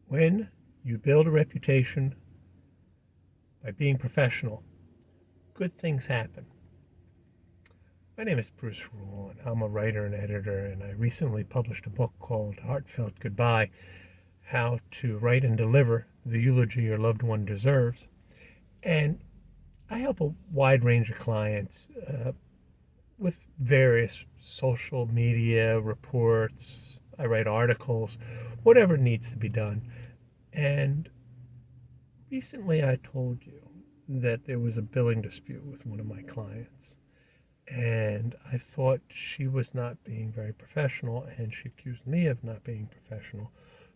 When you build a reputation by being professional, good things happen. My name is Bruce Rule, and I'm a writer and editor, and I recently published a book called Heartfelt Goodbye, How to Write and Deliver the Eulogy Your Loved One Deserves. And I help a wide range of clients with various social media reports. I write articles, whatever needs to be done. And recently I told you that there was a billing dispute with one of my clients. And I thought she was not being very professional, and she accused me of not being professional.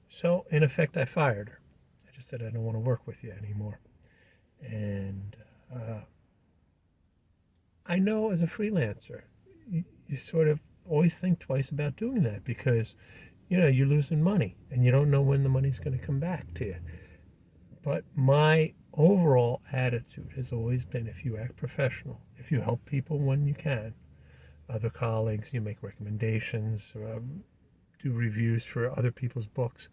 So, in effect, I fired her. I just said, I don't want to work with you anymore. And I know as a freelancer, you sort of always think twice about doing that because, you're losing money and you don't know when the money's going to come back to you. But my overall attitude has always been if you act professional, if you help people when you can, other colleagues, you make recommendations, do reviews for other people's books.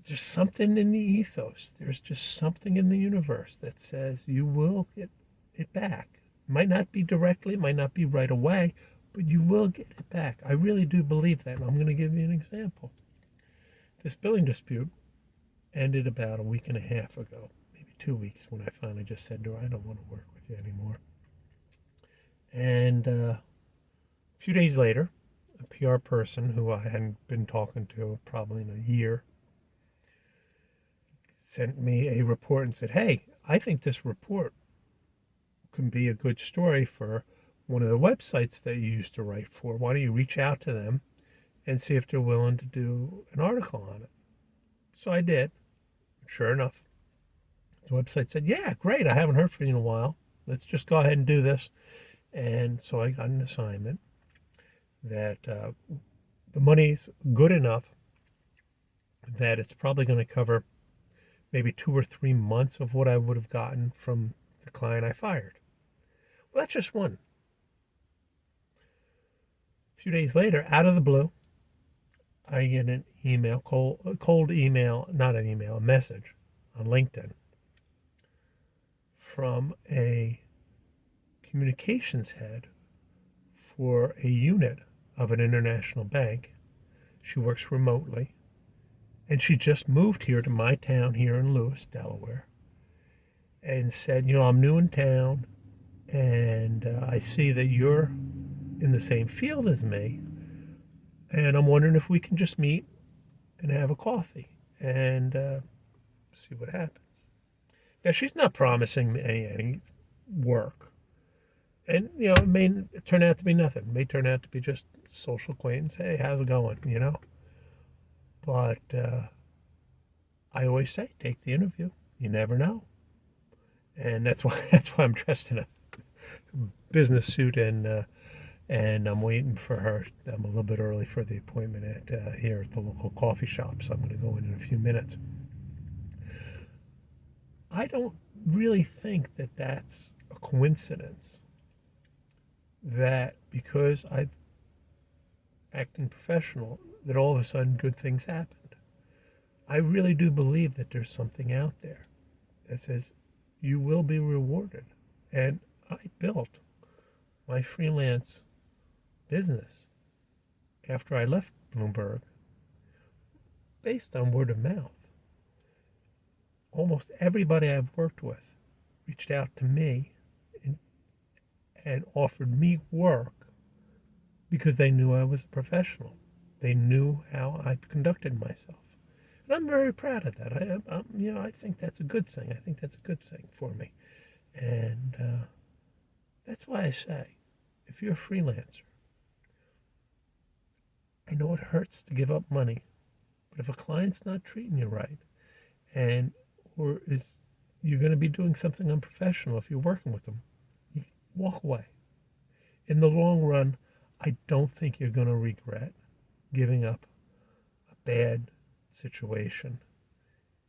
There's something in the ethos. There's just something in the universe that says you will get it back. It might not be directly, it might not be right away, but you will get it back. I really do believe that, and I'm going to give you an example. This billing dispute ended about a week and a half ago, maybe 2 weeks, when I finally just said to her, I don't want to work with you anymore. And a few days later, a PR person who I hadn't been talking to probably in a year sent me a report and said, hey, I think this report can be a good story for one of the websites that you used to write for. Why don't you reach out to them and see if they're willing to do an article on it? So I did. Sure enough, the website said, yeah, great, I haven't heard from you in a while. Let's just go ahead and do this. And so I got an assignment that the money's good enough that it's probably going to cover maybe 2 or 3 months of what I would have gotten from the client I fired. Well, that's just one. A few days later, out of the blue, I get an email, cold email, not an email, a message on LinkedIn from a communications head for a unit of an international bank. She works remotely, and she just moved here to my town here in Lewis, Delaware, and said, I'm new in town, and I see that you're in the same field as me, and I'm wondering if we can just meet and have a coffee and see what happens. Now, she's not promising me any work. And, it may turn out to be nothing. It may turn out to be just social acquaintance. Hey, how's it going, But I always say, take the interview. You never know. And that's why I'm dressed in a business suit, and I'm waiting for her. I'm a little bit early for the appointment here at the local coffee shop, so I'm going to go in a few minutes. I don't really think that that's a coincidence that because I've acting professional, that all of a sudden good things happened. I really do believe that there's something out there that says you will be rewarded. And I built my freelance business after I left Bloomberg based on word of mouth. Almost everybody I've worked with reached out to me and offered me work because they knew I was a professional. They knew how I conducted myself. And I'm very proud of that. I think that's a good thing. I think that's a good thing for me. And that's why I say, if you're a freelancer, I know it hurts to give up money, but if a client's not treating you right, or you're going to be doing something unprofessional if you're working with them, you walk away. In the long run, I don't think you're going to regret giving up a bad situation,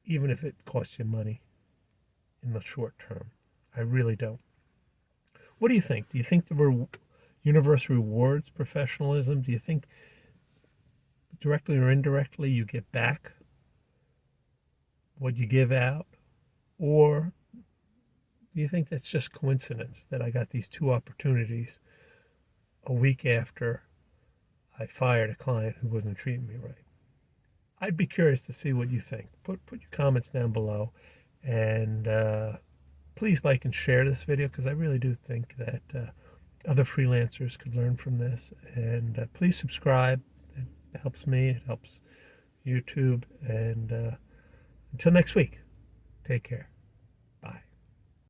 even if it costs you money in the short term. I really don't. What do you think? Do you think the universe rewards professionalism? Do you think directly or indirectly you get back what you give out? Or do you think that's just coincidence that I got these two opportunities a week after I fired a client who wasn't treating me right? I'd be curious to see what you think. Put your comments down below, and please like and share this video, because I really do think that other freelancers could learn from this. And please subscribe. It helps me. It helps YouTube. And until next week, take care.